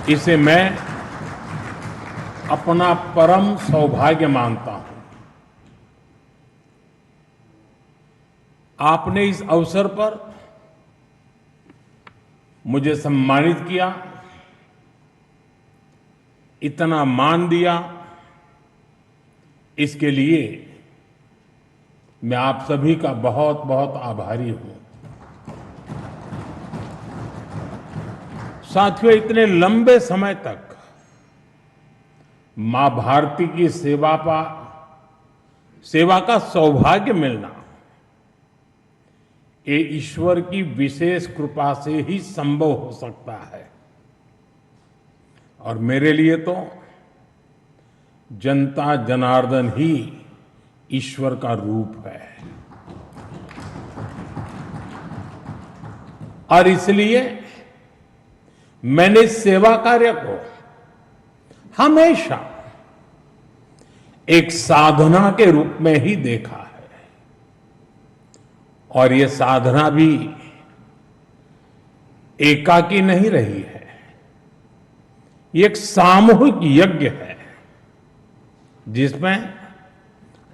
इसे मैं अपना परम सौभाग्य मानता हूं। आपने इस अवसर पर मुझे सम्मानित किया, इतना मान दिया, इसके लिए मैं आप सभी का बहुत बहुत आभारी हूं। साथियों, इतने लंबे समय तक मां भारती की सेवा का सौभाग्य मिलना, ये ईश्वर की विशेष कृपा से ही संभव हो सकता है। और मेरे लिए तो जनता जनार्दन ही ईश्वर का रूप है। और इसलिए मैंने इस सेवा कार्य को हमेशा एक साधना के रूप में ही देखा है। और ये साधना भी एकाकी नहीं रही है, ये एक सामूहिक यज्ञ है जिसमें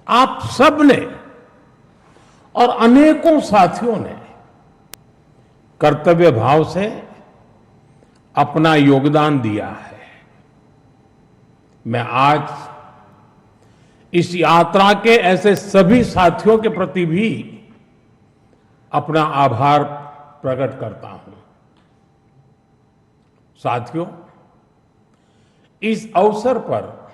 आप सबने और अनेकों साथियों ने कर्तव्य भाव से अपना योगदान दिया है। मैं आज इस यात्रा के ऐसे सभी साथियों के प्रति भी अपना आभार प्रकट करता हूं। साथियों, इस अवसर पर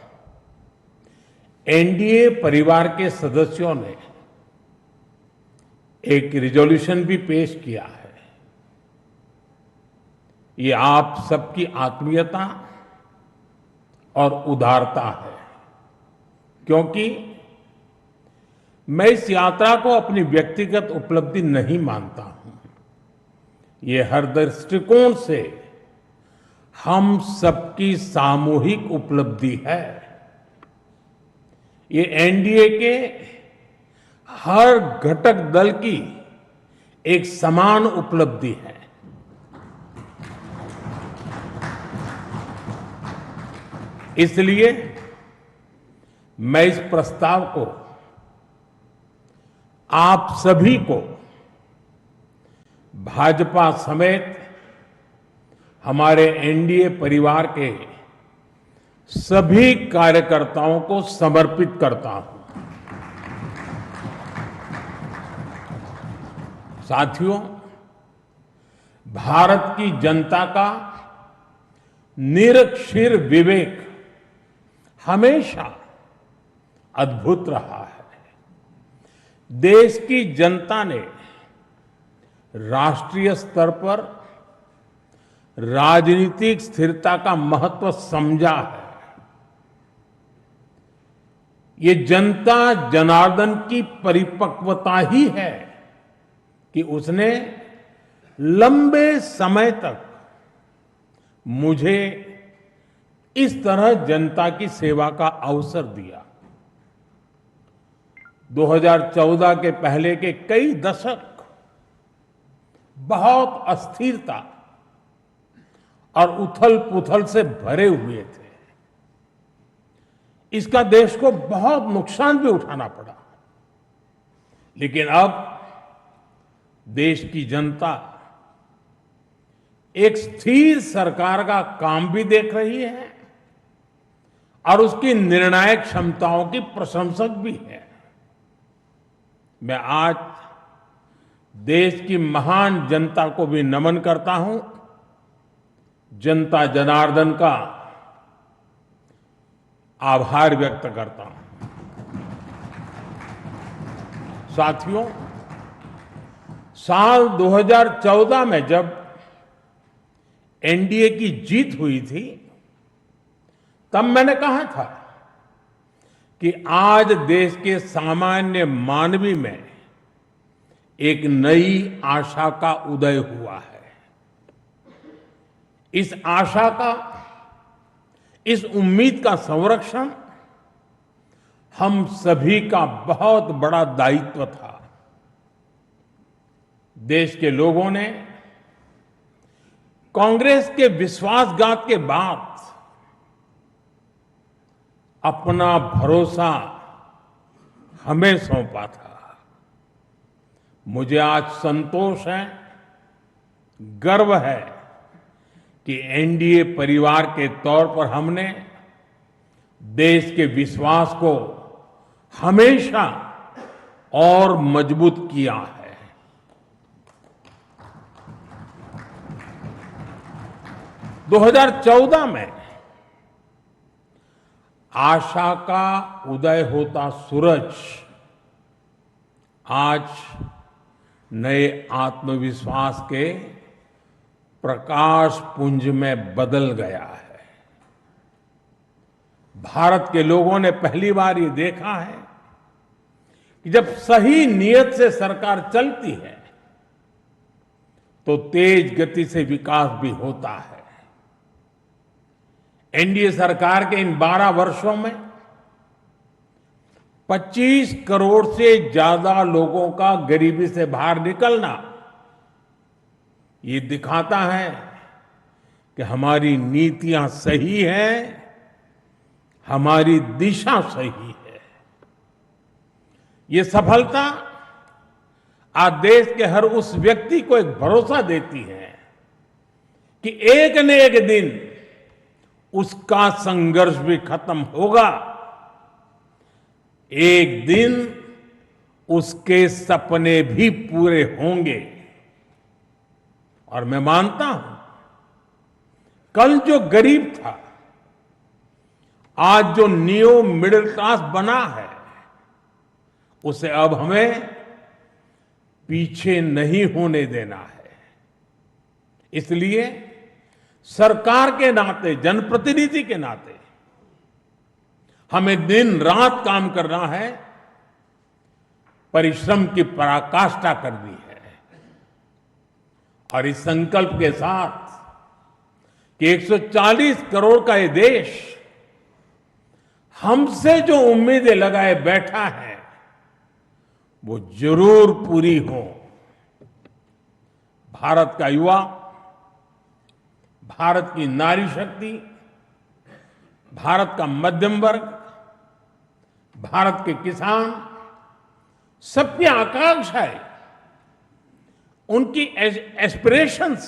एनडीए परिवार के सदस्यों ने एक रिजोल्यूशन भी पेश किया है। ये आप सबकी आत्मीयता और उदारता है, क्योंकि मैं इस यात्रा को अपनी व्यक्तिगत उपलब्धि नहीं मानता हूं। ये हर दृष्टिकोण से हम सबकी सामूहिक उपलब्धि है। ये एनडीए के हर घटक दल की एक समान उपलब्धि है। इसलिए मैं इस प्रस्ताव को आप सभी को भाजपा समेत हमारे एनडीए परिवार के सभी कार्यकर्ताओं को समर्पित करता हूं। साथियों, भारत की जनता का निरक्षीर विवेक हमेशा अद्भुत रहा है। देश की जनता ने राष्ट्रीय स्तर पर राजनीतिक स्थिरता का महत्व समझा है। ये जनता जनार्दन की परिपक्वता ही है कि उसने लंबे समय तक मुझे इस तरह जनता की सेवा का अवसर दिया। 2014 के पहले के कई दशक बहुत अस्थिरता और उथल-पुथल से भरे हुए थे। इसका देश को बहुत नुकसान भी उठाना पड़ा। लेकिन अब देश की जनता एक स्थिर सरकार का काम भी देख रही है और उसकी निर्णायक क्षमताओं की प्रशंसक भी है। मैं आज देश की महान जनता को भी नमन करता हूं। जनता जनार्दन का आभार व्यक्त करता हूं। साथियों, साल 2014 में जब एनडीए की जीत हुई थी, तब मैंने कहा था कि आज देश के सामान्य मानवी में एक नई आशा का उदय हुआ है। इस आशा का, इस उम्मीद का संरक्षण हम सभी का बहुत बड़ा दायित्व था। देश के लोगों ने कांग्रेस के विश्वासघात के बाद अपना भरोसा हमें सौंपा था। मुझे आज संतोष है, गर्व है कि एनडीए परिवार के तौर पर हमने देश के विश्वास को हमेशा और मजबूत किया है। - 2014 में आशा का उदय होता सूरज आज नए आत्मविश्वास के प्रकाश पुंज में बदल गया है। भारत के लोगों ने पहली बार ये देखा है कि जब सही नीयत से सरकार चलती है तो तेज गति से विकास भी होता है। एनडीए सरकार के इन 12 वर्षों में 25 करोड़ से ज्यादा लोगों का गरीबी से बाहर निकलना ये दिखाता है कि हमारी नीतियां सही हैं, हमारी दिशा सही है। ये सफलता आज देश के हर उस व्यक्ति को एक भरोसा देती है कि एक न एक दिन उसका संघर्ष भी खत्म होगा, एक दिन उसके सपने भी पूरे होंगे। और मैं मानता हूं कल जो गरीब था आज जो न्यू मिडिल क्लास बना है उसे अब हमें पीछे नहीं होने देना है। इसलिए सरकार के नाते, जनप्रतिनिधि के नाते हमें दिन रात काम करना है, परिश्रम की पराकाष्ठा करनी है। और इस संकल्प के साथ कि 140 करोड़ का ये देश हमसे जो उम्मीदें लगाए बैठा है वो जरूर पूरी हो। भारत का युवा, भारत की नारी शक्ति, भारत का मध्यम वर्ग, भारत के किसान, सबकी आकांक्षाएं, उनकी एस्पिरेशंस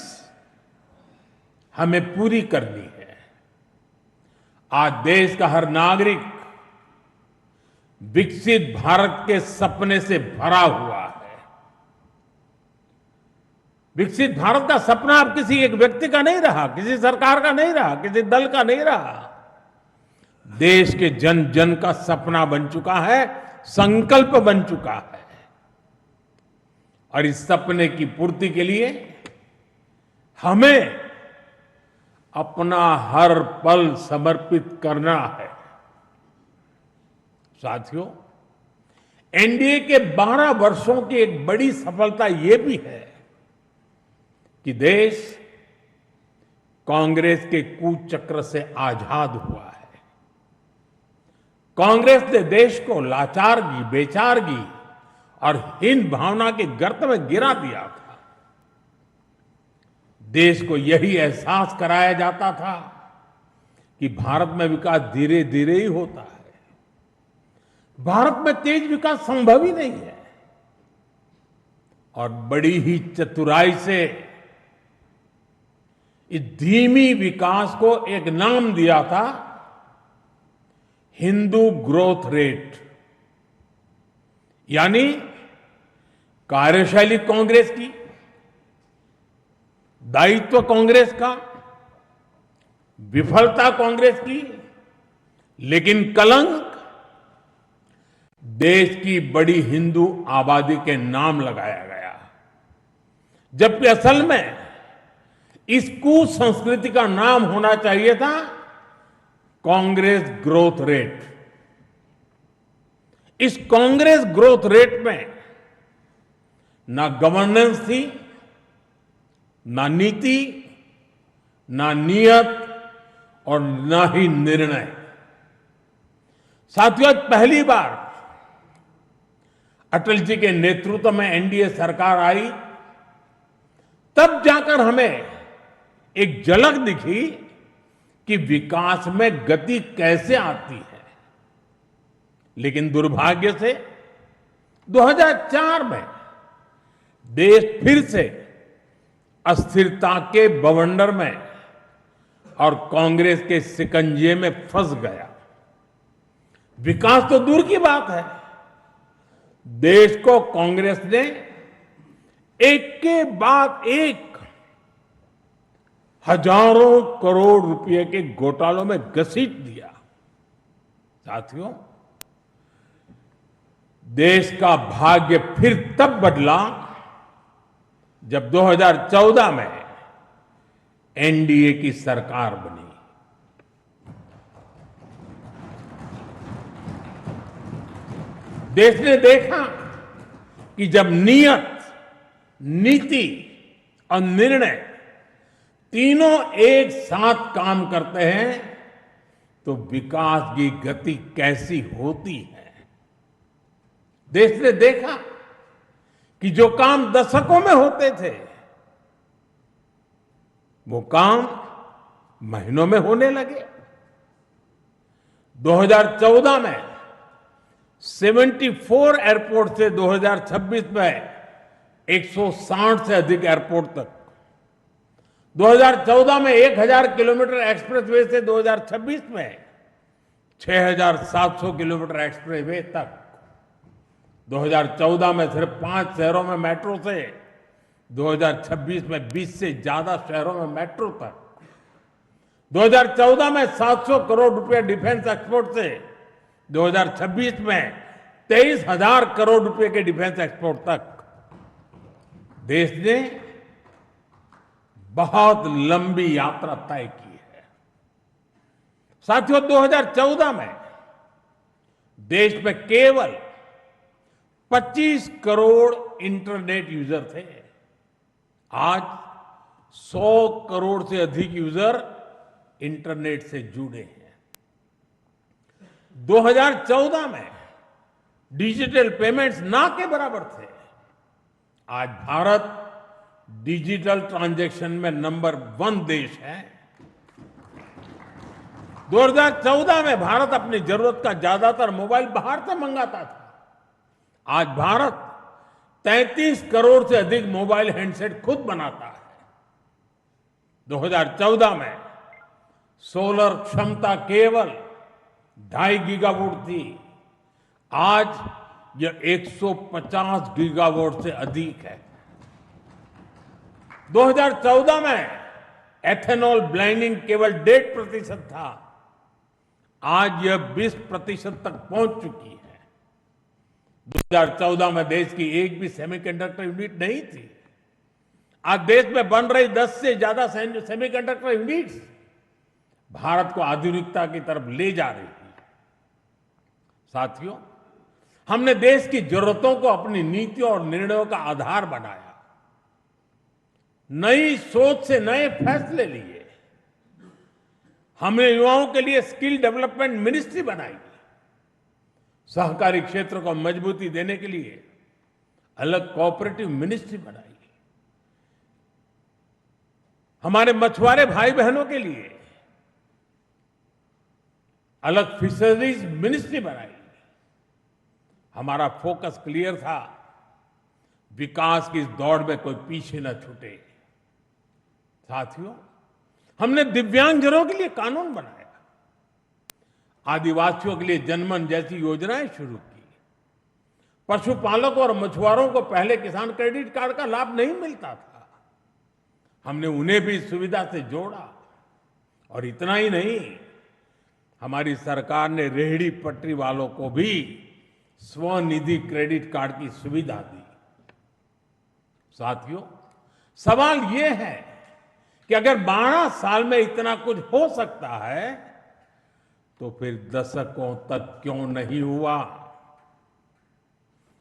हमें पूरी करनी है। आज देश का हर नागरिक विकसित भारत के सपने से भरा हुआ है। विकसित भारत का सपना अब किसी एक व्यक्ति का नहीं रहा, किसी सरकार का नहीं रहा, किसी दल का नहीं रहा। देश के जन जन का सपना बन चुका है, संकल्प बन चुका है। और इस सपने की पूर्ति के लिए हमें अपना हर पल समर्पित करना है। साथियों, एनडीए के 12 वर्षों की एक बड़ी सफलता यह भी है कि देश कांग्रेस के कुचक्र से आजाद हुआ है। कांग्रेस ने देश को लाचारगी, बेचारगी और हीन भावना के गर्त में गिरा दिया था। देश को यही एहसास कराया जाता था कि भारत में विकास धीरे धीरे ही होता है, भारत में तेज विकास संभव ही नहीं है। और बड़ी ही चतुराई से इस धीमी विकास को एक नाम दिया था, हिंदू ग्रोथ रेट। यानी कार्यशैली कांग्रेस की, दायित्व कांग्रेस का, विफलता कांग्रेस की, लेकिन कलंक देश की बड़ी हिंदू आबादी के नाम लगाया गया। जबकि असल में इस कुसंस्कृति का नाम होना चाहिए था कांग्रेस ग्रोथ रेट। इस कांग्रेस ग्रोथ रेट में ना गवर्नेंस थी, ना नीति, ना नियत और ना ही निर्णय। साथियों, पहली बार अटल जी के नेतृत्व में एनडीए सरकार आई, तब जाकर हमें एक झलक दिखी कि विकास में गति कैसे आती है। लेकिन दुर्भाग्य से 2004 में देश फिर से अस्थिरता के बवंडर में और कांग्रेस के शिकंजे में फंस गया। विकास तो दूर की बात है, देश को कांग्रेस ने एक के बाद एक हजारों करोड़ रुपए के घोटालों में घसीट दिया। साथियों, देश का भाग्य फिर तब बदला जब 2014 में एनडीए की सरकार बनी। देश ने देखा कि जब नियत, नीति और निर्णय तीनों एक साथ काम करते हैं तो विकास की गति कैसी होती है। देश ने देखा कि जो काम दशकों में होते थे वो काम महीनों में होने लगे। 2014 में 74 एयरपोर्ट से 2026 में 160 से अधिक एयरपोर्ट तक, 2014 में 1000 किलोमीटर एक्सप्रेसवे से 2026 में 6700 किलोमीटर एक्सप्रेसवे तक, 2014 में सिर्फ 5 शहरों में मेट्रो से 2026 में 20 से ज्यादा शहरों में मेट्रो तक, 2014 में 700 करोड़ रुपए डिफेंस एक्सपोर्ट से 2026 में 23,000 करोड़ रुपए के डिफेंस एक्सपोर्ट तक। देश ने बहुत लंबी यात्रा तय की है। साथियों, 2014 में देश में केवल 25 करोड़ इंटरनेट यूजर थे। आज 100 करोड़ से अधिक यूजर इंटरनेट से जुड़े हैं। 2014 में डिजिटल पेमेंट्स ना के बराबर थे। आज भारत डिजिटल ट्रांजैक्शन में नंबर 1 देश है। 2014 में भारत अपनी जरूरत का ज्यादातर मोबाइल बाहर से मंगाता था। आज भारत 33 करोड़ से अधिक मोबाइल हैंडसेट खुद बनाता है। 2014 में सोलर क्षमता केवल 2.5 गीगावाट थी। आज यह 150 गीगावाट से अधिक है। 2014 में एथेनॉल ब्लेंडिंग केवल 1.5% था। आज यह 20% तक पहुंच चुकी है। 2014 में देश की एक भी सेमीकंडक्टर यूनिट नहीं थी। आज देश में बन रही 10 से ज्यादा सेमीकंडक्टर यूनिट्स भारत को आधुनिकता की तरफ ले जा रही है। साथियों, हमने देश की जरूरतों को अपनी नीतियों और निर्णयों का आधार बनाया। नई सोच से नए फैसले लिए। हमने युवाओं के लिए स्किल डेवलपमेंट मिनिस्ट्री बनाई। सहकारी क्षेत्र को मजबूती देने के लिए अलग कोऑपरेटिव मिनिस्ट्री बनाई। हमारे मछुआरे भाई बहनों के लिए अलग फिशरीज मिनिस्ट्री बनाई। हमारा फोकस क्लियर था, विकास की इस दौड़ में कोई पीछे न छूटे। साथियों, हमने दिव्यांगजनों के लिए कानून बनाया। आदिवासियों के लिए जनमन जैसी योजनाएं शुरू की। पशुपालकों और मछुआरों को पहले किसान क्रेडिट कार्ड का लाभ नहीं मिलता था। हमने उन्हें भी इस सुविधा से जोड़ा। और इतना ही नहीं, हमारी सरकार ने रेहड़ी पटरी वालों को भी स्वनिधि क्रेडिट कार्ड की सुविधा दी। साथियों, सवाल यह है कि अगर 12 साल में इतना कुछ हो सकता है तो फिर दशकों तक क्यों नहीं हुआ।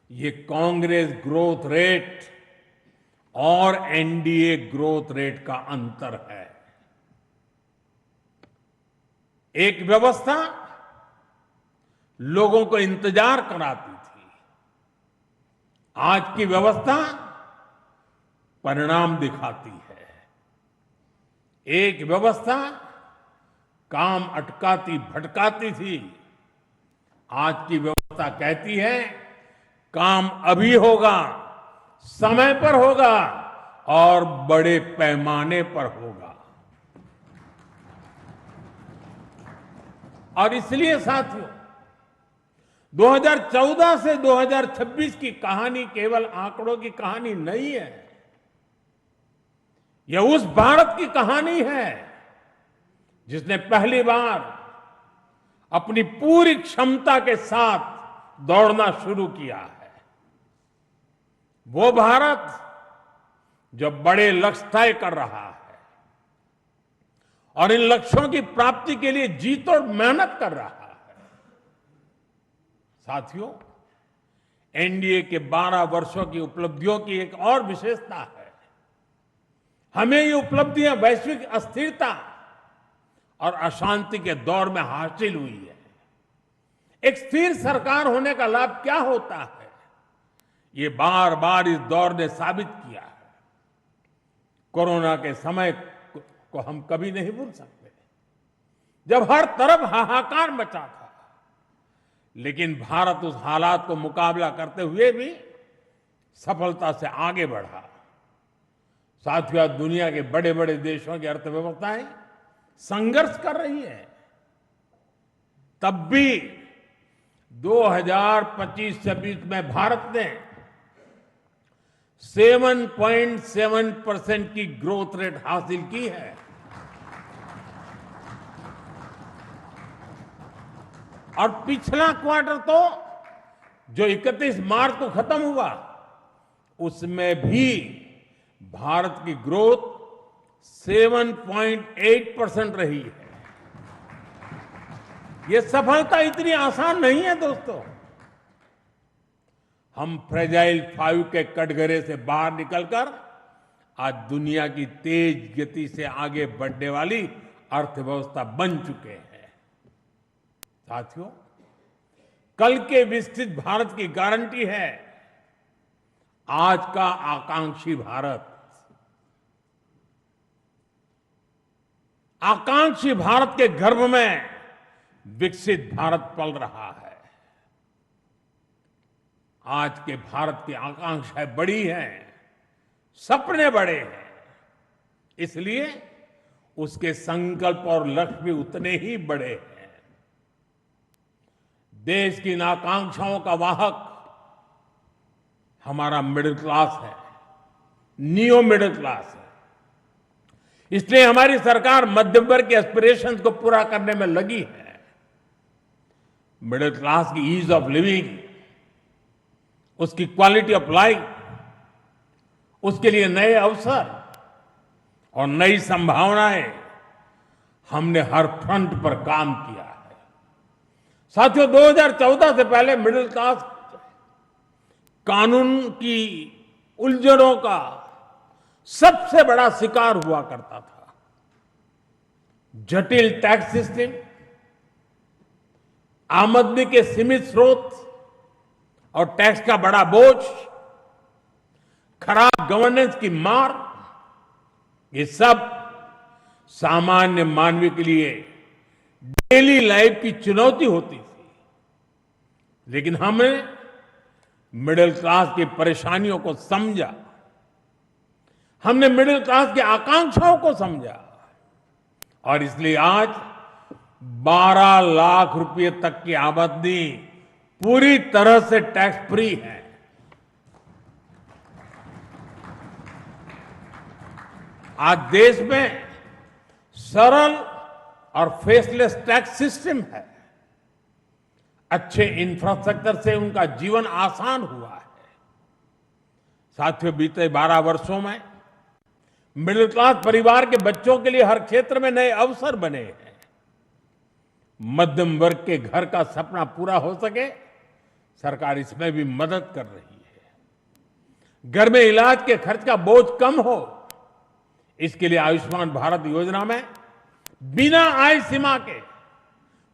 ये कांग्रेस ग्रोथ रेट और एनडीए ग्रोथ रेट का अंतर है। एक व्यवस्था लोगों को इंतजार कराती थी। आज की व्यवस्था परिणाम दिखाती है। एक व्यवस्था काम अटकाती भटकाती थी। आज की व्यवस्था कहती है काम अभी होगा, समय पर होगा और बड़े पैमाने पर होगा। और इसलिए साथियों, 2014 से 2026 की कहानी केवल आंकड़ों की कहानी नहीं है। यह उस भारत की कहानी है जिसने पहली बार अपनी पूरी क्षमता के साथ दौड़ना शुरू किया है। वो भारत जो बड़े लक्ष्य तय कर रहा है और इन लक्ष्यों की प्राप्ति के लिए जी तोड़ मेहनत कर रहा है। साथियों, एनडीए के 12 वर्षों की उपलब्धियों की एक और विशेषता है। हमें ये उपलब्धियां वैश्विक अस्थिरता और अशांति के दौर में हासिल हुई है। एक स्थिर सरकार होने का लाभ क्या होता है, ये बार बार इस दौर ने साबित किया है। कोरोना के समय को हम कभी नहीं भूल सकते, जब हर तरफ हाहाकार मचा था, लेकिन भारत उस हालात को मुकाबला करते हुए भी सफलता से आगे बढ़ा। साथियों, दुनिया के बड़े बड़े देशों की अर्थव्यवस्थाएं संघर्ष कर रही है, तब भी 2025-26 में भारत ने 7.7% की ग्रोथ रेट हासिल की है। और पिछला क्वार्टर तो जो 31 मार्च को खत्म हुआ, उसमें भी भारत की ग्रोथ 7.8% रही है। ये सफलता इतनी आसान नहीं है दोस्तों। हम फ्रेजाइल 5 के कटघरे से बाहर निकलकर आज दुनिया की तेज गति से आगे बढ़ने वाली अर्थव्यवस्था बन चुके हैं। साथियों, कल के विकसित भारत की गारंटी है आज का आकांक्षी भारत। आकांक्षी भारत के गर्भ में विकसित भारत पल रहा है। आज के भारत की आकांक्षाएं बड़ी हैं, सपने बड़े हैं, इसलिए उसके संकल्प और लक्ष्य भी उतने ही बड़े हैं। देश की इन आकांक्षाओं का वाहक हमारा मिडिल क्लास है, नियो मिडिल क्लास है। इसलिए हमारी सरकार मध्यम वर्ग के एस्पिरेशंस को पूरा करने में लगी है। मिडिल क्लास की ईज ऑफ लिविंग, उसकी क्वालिटी ऑफ लाइफ, उसके लिए नए अवसर और नई संभावनाएं, हमने हर फ्रंट पर काम किया है। साथियों, 2014 से पहले मिडिल क्लास कानून की उलझनों का सबसे बड़ा शिकार हुआ करता था। जटिल टैक्स सिस्टम, आमदनी के सीमित स्रोत और टैक्स का बड़ा बोझ, खराब गवर्नेंस की मार, ये सब सामान्य मानवीय के लिए डेली लाइफ की चुनौती होती थी। लेकिन हमने मिडिल क्लास की परेशानियों को समझा, हमने मिडिल क्लास की आकांक्षाओं को समझा और इसलिए आज 12 लाख रुपए तक की आमदनी पूरी तरह से टैक्स फ्री है। आज देश में सरल और फेसलेस टैक्स सिस्टम है। अच्छे इंफ्रास्ट्रक्चर से उनका जीवन आसान हुआ है। साथियों, बीते 12 वर्षों में मिडिल क्लास परिवार के बच्चों के लिए हर क्षेत्र में नए अवसर बने हैं। मध्यम वर्ग के घर का सपना पूरा हो सके, सरकार इसमें भी मदद कर रही है। घर में इलाज के खर्च का बोझ कम हो, इसके लिए आयुष्मान भारत योजना में बिना आय सीमा के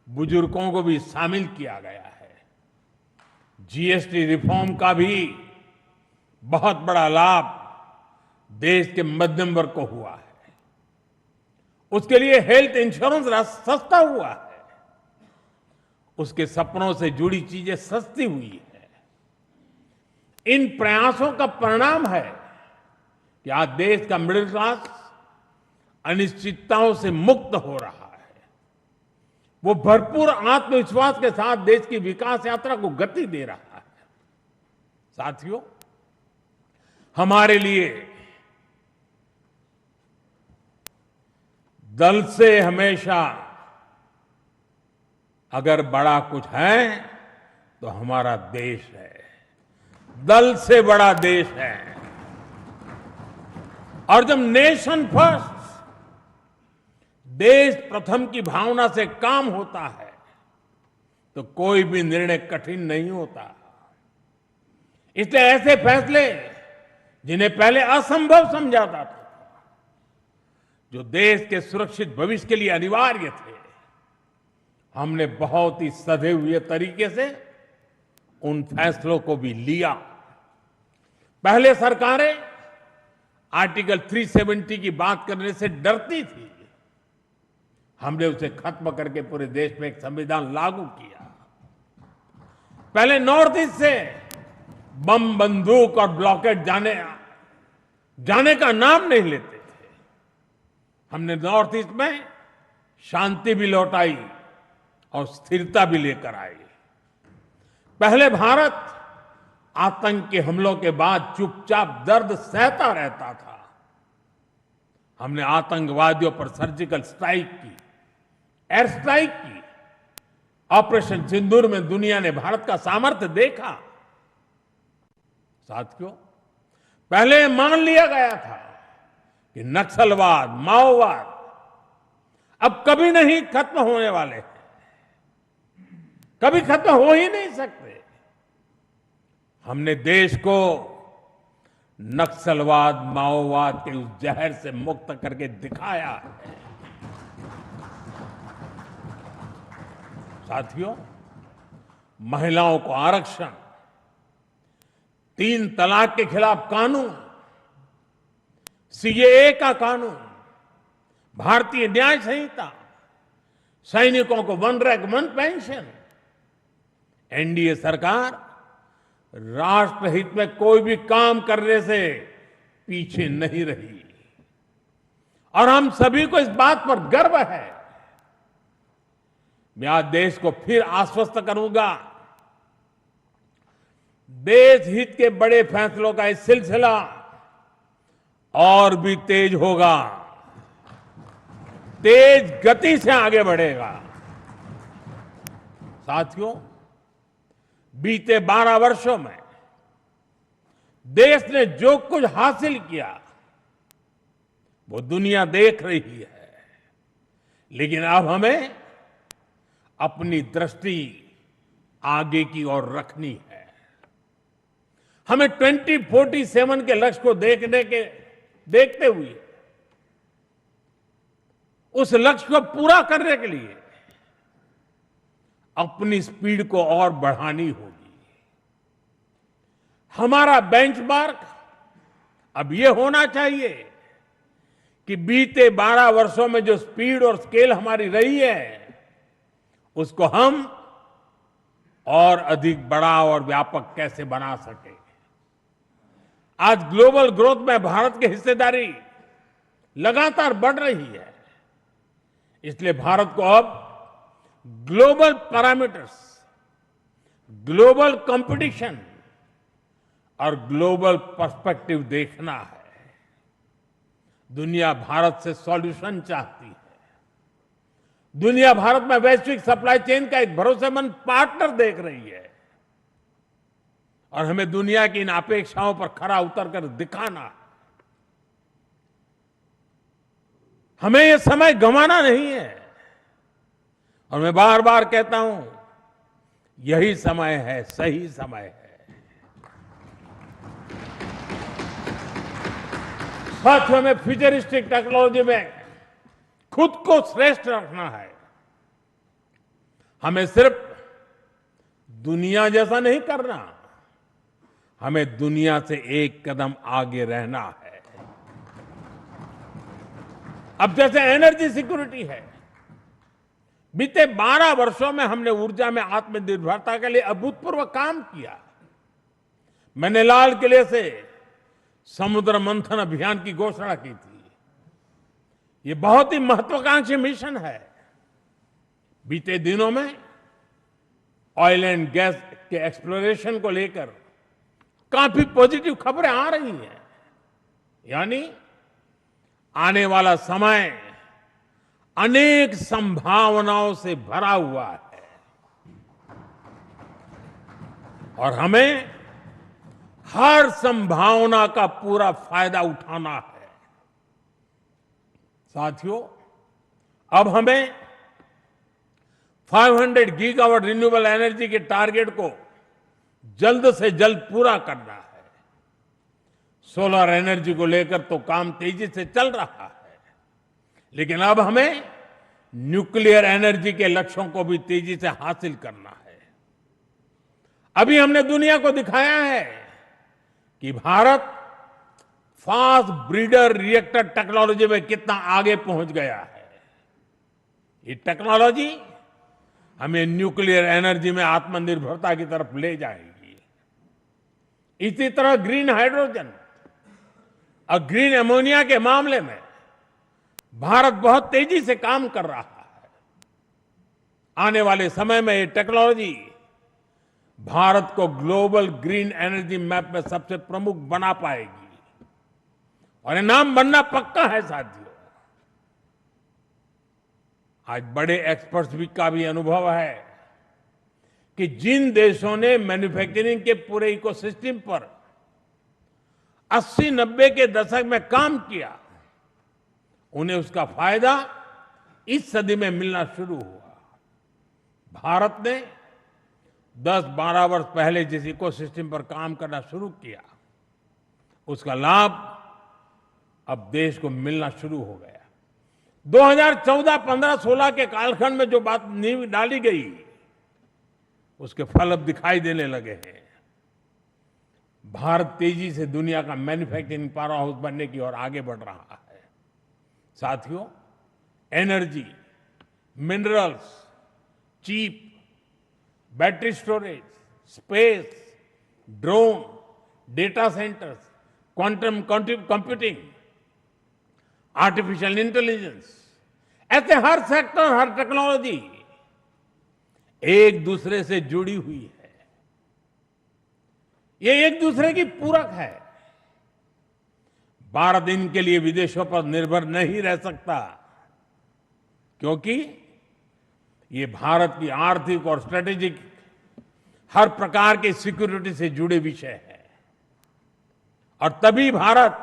बुजुर्गों को भी शामिल किया गया है। जीएसटी रिफॉर्म का भी बहुत बड़ा लाभ देश के मध्यम वर्ग को हुआ है। उसके लिए हेल्थ इंश्योरेंस सस्ता हुआ है, उसके सपनों से जुड़ी चीजें सस्ती हुई है। इन प्रयासों का परिणाम है कि आज देश का मिडिल क्लास अनिश्चितताओं से मुक्त हो रहा है। वो भरपूर आत्मविश्वास के साथ देश की विकास यात्रा को गति दे रहा है। साथियों, हमारे लिए दल से हमेशा अगर बड़ा कुछ है तो हमारा देश है। दल से बड़ा देश है। और जब नेशन फर्स्ट, देश प्रथम की भावना से काम होता है तो कोई भी निर्णय कठिन नहीं होता। इसलिए ऐसे फैसले जिन्हें पहले असंभव समझा जाता था, जो देश के सुरक्षित भविष्य के लिए अनिवार्य थे, हमने बहुत ही सधे हुए तरीके से उन फैसलों को भी लिया। पहले सरकारें आर्टिकल 370 की बात करने से डरती थी। हमने उसे खत्म करके पूरे देश में एक संविधान लागू किया। पहले नॉर्थ ईस्ट से बम, बंदूक और ब्लॉकेट जाने का नाम नहीं लेते थे। हमने नॉर्थ ईस्ट में शांति भी लौटाई और स्थिरता भी लेकर आई। पहले भारत आतंक के हमलों के बाद चुपचाप दर्द सहता रहता था। हमने आतंकवादियों पर सर्जिकल स्ट्राइक की, एयर स्ट्राइक की। ऑपरेशन सिंदूर में दुनिया ने भारत का सामर्थ्य देखा। साथियों, पहले मान लिया गया था कि नक्सलवाद, माओवाद अब कभी नहीं खत्म होने वाले हैं, कभी खत्म हो ही नहीं सकते। हमने देश को नक्सलवाद, माओवाद के उस जहर से मुक्त करके दिखाया है। साथियों, महिलाओं को आरक्षण, 3 तलाक के खिलाफ कानून, सीएए का कानून, भारतीय न्याय संहिता, सैनिकों को 1 रैंक 1 पेंशन। एनडीए सरकार राष्ट्रहित में कोई भी काम करने से पीछे नहीं रही और हम सभी को इस बात पर गर्व है। मैं आज देश को फिर आश्वस्त करूंगा, देश हित के बड़े फैसलों का ये सिलसिला और भी तेज होगा, तेज गति से आगे बढ़ेगा। साथियों, बीते 12 वर्षों में देश ने जो कुछ हासिल किया वो दुनिया देख रही है, लेकिन अब हमें अपनी दृष्टि आगे की ओर रखनी है। हमें 2047 के लक्ष्य को देखते हुए उस लक्ष्य को पूरा करने के लिए अपनी स्पीड को और बढ़ानी होगी। हमारा बेंचमार्क अब यह होना चाहिए कि बीते 12 वर्षों में जो स्पीड और स्केल हमारी रही है, उसको हम और अधिक बड़ा और व्यापक कैसे बना सके। आज ग्लोबल ग्रोथ में भारत की हिस्सेदारी लगातार बढ़ रही है। इसलिए भारत को अब ग्लोबल पैरामीटर्स, ग्लोबल कंपटीशन और ग्लोबल पर्सपेक्टिव देखना है। दुनिया भारत से सॉल्यूशन चाहती है। दुनिया भारत में वैश्विक सप्लाई चेन का एक भरोसेमंद पार्टनर देख रही है और हमें दुनिया की इन अपेक्षाओं पर खरा उतरकर दिखाना है। हमें यह समय गंवाना नहीं है और मैं बार बार कहता हूं, यही समय है, सही समय है। साथियों, में फ्यूचरिस्टिक टेक्नोलॉजी में खुद को श्रेष्ठ रखना है। हमें सिर्फ दुनिया जैसा नहीं करना, हमें दुनिया से एक कदम आगे रहना है। अब जैसे एनर्जी सिक्योरिटी है, बीते 12 वर्षों में हमने ऊर्जा में आत्मनिर्भरता के लिए अभूतपूर्व काम किया। मैंने लाल किले से समुद्र मंथन अभियान की घोषणा की थी। ये बहुत ही महत्वाकांक्षी मिशन है। बीते दिनों में ऑयल एंड गैस के एक्सप्लोरेशन को लेकर काफी पॉजिटिव खबरें आ रही हैं। यानी आने वाला समय अनेक संभावनाओं से भरा हुआ है और हमें हर संभावना का पूरा फायदा उठाना है। साथियों, अब हमें 500 गीगावाट रिन्यूएबल एनर्जी के टारगेट को जल्द से जल्द पूरा करना है। सोलर एनर्जी को लेकर तो काम तेजी से चल रहा है, लेकिन अब हमें न्यूक्लियर एनर्जी के लक्ष्यों को भी तेजी से हासिल करना है। अभी हमने दुनिया को दिखाया है कि Bharat fast breeder reactor technology में कितना आगे पहुंच गया है। ये टेक्नोलॉजी हमें न्यूक्लियर एनर्जी में आत्मनिर्भरता की तरफ ले जाएगी। इसी तरह ग्रीन हाइड्रोजन और ग्रीन अमोनिया के मामले में भारत बहुत तेजी से काम कर रहा है। आने वाले समय में ये टेक्नोलॉजी भारत को ग्लोबल ग्रीन एनर्जी मैप में सबसे प्रमुख बना पाएगी और ये नाम बनना पक्का है। साथियों, आज बड़े एक्सपर्ट्स भी का भी अनुभव है कि जिन देशों ने मैन्युफैक्चरिंग के पूरे इकोसिस्टम पर 80-90 के दशक में काम किया, उन्हें उसका फायदा इस सदी में मिलना शुरू हुआ। भारत ने 10-12 वर्ष पहले जिस इकोसिस्टम पर काम करना शुरू किया, उसका लाभ अब देश को मिलना शुरू हो गया। 2014, 15, 16 के कालखंड में जो बात नींव डाली गई, उसके फल अब दिखाई देने लगे हैं। भारत तेजी से दुनिया का मैन्युफैक्चरिंग पावर हाउस बनने की ओर आगे बढ़ रहा है। साथियों, energy, minerals, chip, battery storage, space, drone, data centres, quantum computing, artificial intelligence, ऐसे हर सेक्टर, हर टेक्नोलॉजी एक दूसरे से जुड़ी हुई है। ये एक दूसरे की पूरक है। भारत इनके लिए विदेशों पर निर्भर नहीं रह सकता, क्योंकि ये भारत की आर्थिक और स्ट्रेटेजिक हर प्रकार की सिक्योरिटी से जुड़े विषय है। और तभी भारत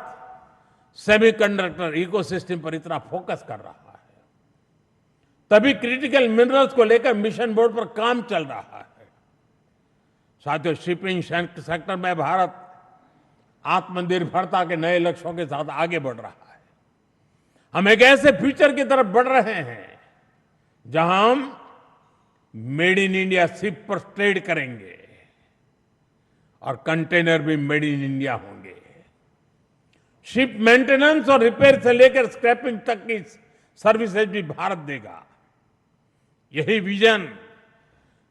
सेमीकंडक्टर इकोसिस्टम पर इतना फोकस कर रहा है, तभी क्रिटिकल मिनरल्स को लेकर मिशन बोर्ड पर काम चल रहा है। साथियों, शिपिंग सेक्टर में भारत आत्मनिर्भरता के नए लक्ष्यों के साथ आगे बढ़ रहा है। हम एक ऐसे फ्यूचर की तरफ बढ़ रहे हैं जहां हम मेड इन इंडिया शिप पर ट्रेड करेंगे और कंटेनर भी मेड इन इंडिया होंगे। शिप मेंटेनेंस और रिपेयर से लेकर स्क्रैपिंग तक की सर्विसेज भी भारत देगा। यही विजन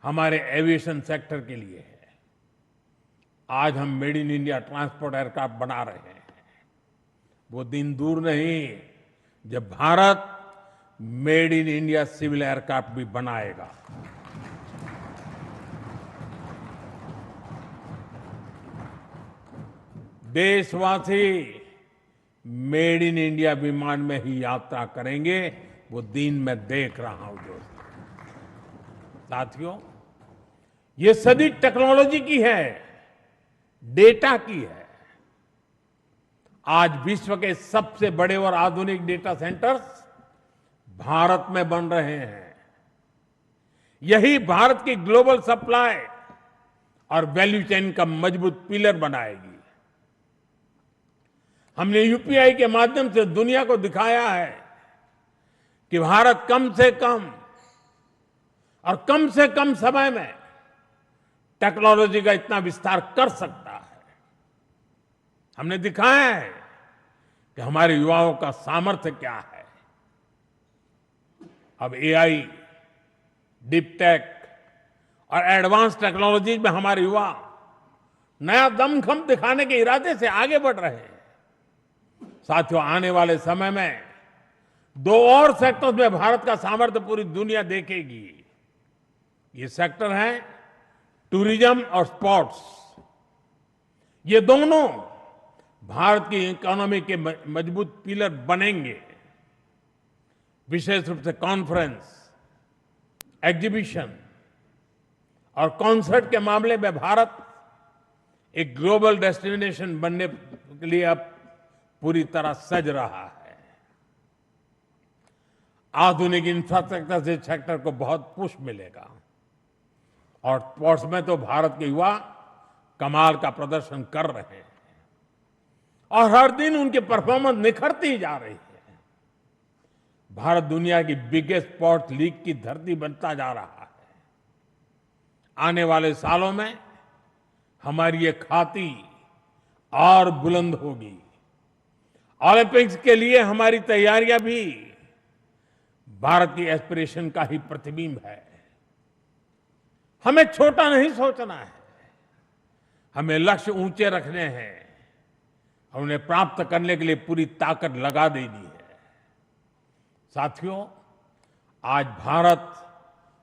हमारे एविएशन सेक्टर के लिए है। आज हम made in India transport aircraft बना रहे हैं। वो दिन दूर नहीं जब Bharat made in India civil aircraft भी बनाएगा। देशवासी मेड इन इंडिया विमान में ही यात्रा करेंगे, वो दिन मैं देख रहा हूं दोस्तों। साथियों, ये सदी टेक्नोलॉजी की है, डेटा की है। आज विश्व के सबसे बड़े और आधुनिक डेटा सेंटर्स भारत में बन रहे हैं। यही भारत की ग्लोबल सप्लाई और वैल्यू चेन का मजबूत पिलर बनाएगी। हमने यूपीआई के माध्यम से दुनिया को दिखाया है कि भारत कम से कम समय में टेक्नोलॉजी का इतना विस्तार कर सकता है। हमने दिखाया है कि हमारे युवाओं का सामर्थ्य क्या है। अब एआई, डीप टेक और एडवांस टेक्नोलॉजी में हमारे युवा नया दमखम दिखाने के इरादे से आगे बढ़ रहे हैं। साथियों, आने वाले समय में दो और सेक्टर्स में भारत का सामर्थ्य पूरी दुनिया देखेगी। ये सेक्टर हैं टूरिज्म और स्पोर्ट्स। ये दोनों भारत की इकोनॉमी के मजबूत पिलर बनेंगे। विशेष रूप से कॉन्फ्रेंस, एग्जीबिशन और कॉन्सर्ट के मामले में भारत एक ग्लोबल डेस्टिनेशन बनने के लिए अब पूरी तरह सज रहा है। आधुनिक इंफ्रास्ट्रक्चर से सेक्टर को बहुत पुश मिलेगा और स्पोर्ट्स में तो भारत के युवा कमाल का प्रदर्शन कर रहे हैं और हर दिन उनकी परफॉर्मेंस निखरती जा रही है। भारत दुनिया की बिगेस्ट स्पोर्ट्स लीग की धरती बनता जा रहा है। आने वाले सालों में हमारी ये ख्याति और बुलंद होगी। ओलंपिक्स के लिए हमारी तैयारियां भी भारत की एस्पिरेशन का ही प्रतिबिंब है। हमें छोटा नहीं सोचना है, हमें लक्ष्य ऊंचे रखने हैं और उन्हें प्राप्त करने के लिए पूरी ताकत लगा देनी है। साथियों, आज भारत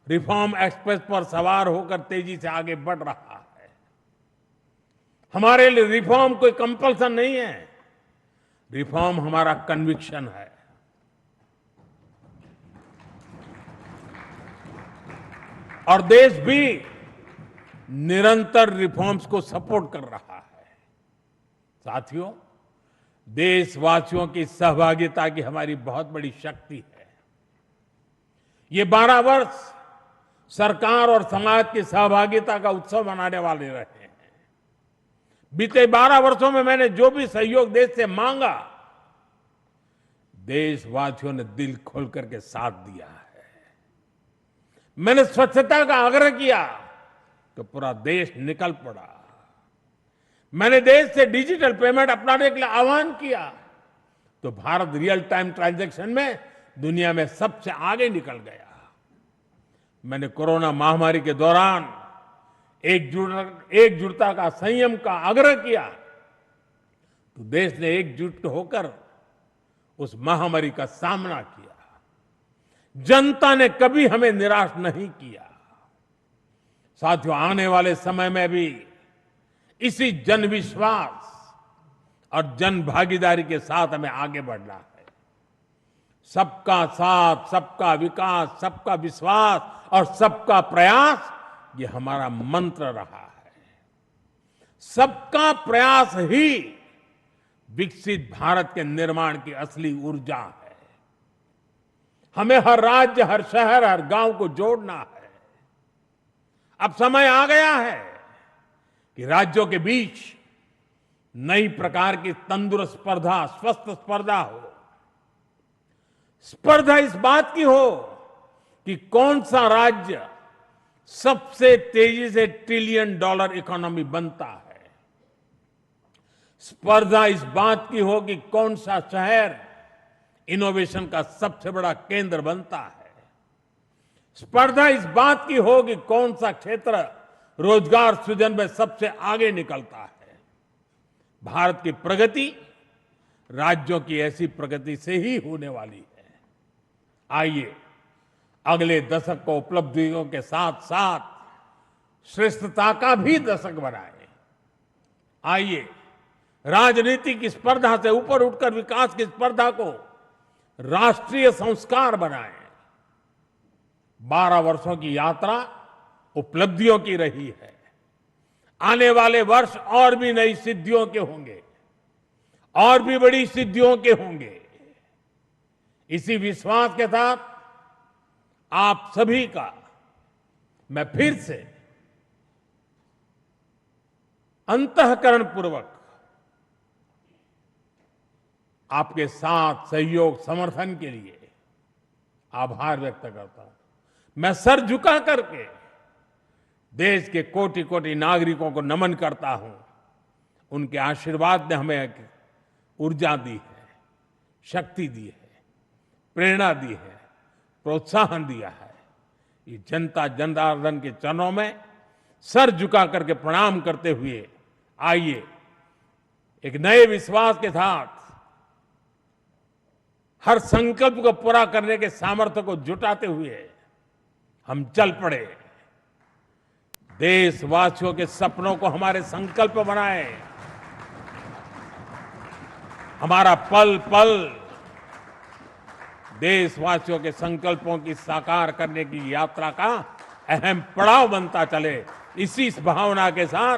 रिफॉर्म एक्सप्रेस पर सवार होकर तेजी से आगे बढ़ रहा है। हमारे लिए रिफॉर्म कोई कंपल्सन नहीं है, रिफॉर्म हमारा कन्विक्शन है। और देश भी निरंतर रिफॉर्म्स को सपोर्ट कर रहा है। साथियों, देशवासियों की सहभागिता की हमारी बहुत बड़ी शक्ति है। ये 12 वर्ष सरकार और समाज की सहभागिता का उत्सव मनाने वाले रहे हैं। बीते 12 वर्षों में मैंने जो भी सहयोग देश से मांगा, देशवासियों ने दिल खोल करके साथ दिया है। मैंने स्वच्छता का आग्रह किया तो पूरा देश निकल पड़ा। मैंने देश से डिजिटल पेमेंट अपनाने के लिए आह्वान किया तो भारत रियल टाइम ट्रांजैक्शन में दुनिया में सबसे आगे निकल गया। मैंने कोरोना महामारी के दौरान एकजुटता का, संयम का आग्रह किया तो देश ने एकजुट होकर उस महामारी का सामना किया। जनता ने कभी हमें निराश नहीं किया। साथियों, आने वाले समय में भी इसी जन विश्वास और जन भागीदारी के साथ हमें आगे बढ़ना है। सबका साथ, सबका विकास, सबका विश्वास और सबका प्रयास, ये हमारा मंत्र रहा है। सबका प्रयास ही विकसित भारत के निर्माण की असली ऊर्जा है। हमें हर राज्य, हर शहर, हर गांव को जोड़ना है। अब समय आ गया है कि राज्यों के बीच नई प्रकार की तंदुरुस्त स्पर्धा, स्वस्थ स्पर्धा हो। स्पर्धा इस बात की हो कि कौन सा राज्य सबसे तेजी से $1 ट्रिलियन इकोनॉमी बनता है। स्पर्धा इस बात की हो कि कौन सा शहर इनोवेशन का सबसे बड़ा केंद्र बनता है। स्पर्धा इस बात की हो कि कौन सा क्षेत्र रोजगार सृजन में सबसे आगे निकलता है। भारत की प्रगति राज्यों की ऐसी प्रगति से ही होने वाली है। आइए अगले दशक को उपलब्धियों के साथ साथ श्रेष्ठता का भी दशक बनाएं। आइए राजनीति की स्पर्धा से ऊपर उठकर विकास की स्पर्धा को राष्ट्रीय संस्कार बनाएं। 12 वर्षों की यात्रा उपलब्धियों की रही है। आने वाले वर्ष और भी नई सिद्धियों के होंगे, और भी बड़ी सिद्धियों के होंगे। इसी विश्वास के साथ आप सभी का मैं फिर से अंतःकरण पूर्वक आपके साथ सहयोग, समर्थन के लिए आभार व्यक्त करता हूं। मैं सर झुका करके देश के कोटि कोटि नागरिकों को नमन करता हूं। उनके आशीर्वाद ने हमें एक ऊर्जा दी है, शक्ति दी है, प्रेरणा दी है, प्रोत्साहन दिया है। ये जनता जनार्दन के चरणों में सर झुका करके प्रणाम करते हुए आइए एक नए विश्वास के साथ हर संकल्प को पूरा करने के सामर्थ्य को जुटाते हुए हम चल पड़े। देशवासियों के सपनों को हमारे संकल्प बनाए। हमारा पल पल देशवासियों के संकल्पों की साकार करने की यात्रा का अहम पड़ाव बनता चले। इसी भावना के साथ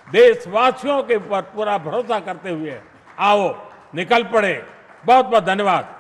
देशवासियों के ऊपर पूरा भरोसा करते हुए आओ निकल पड़े। बहुत बहुत धन्यवाद।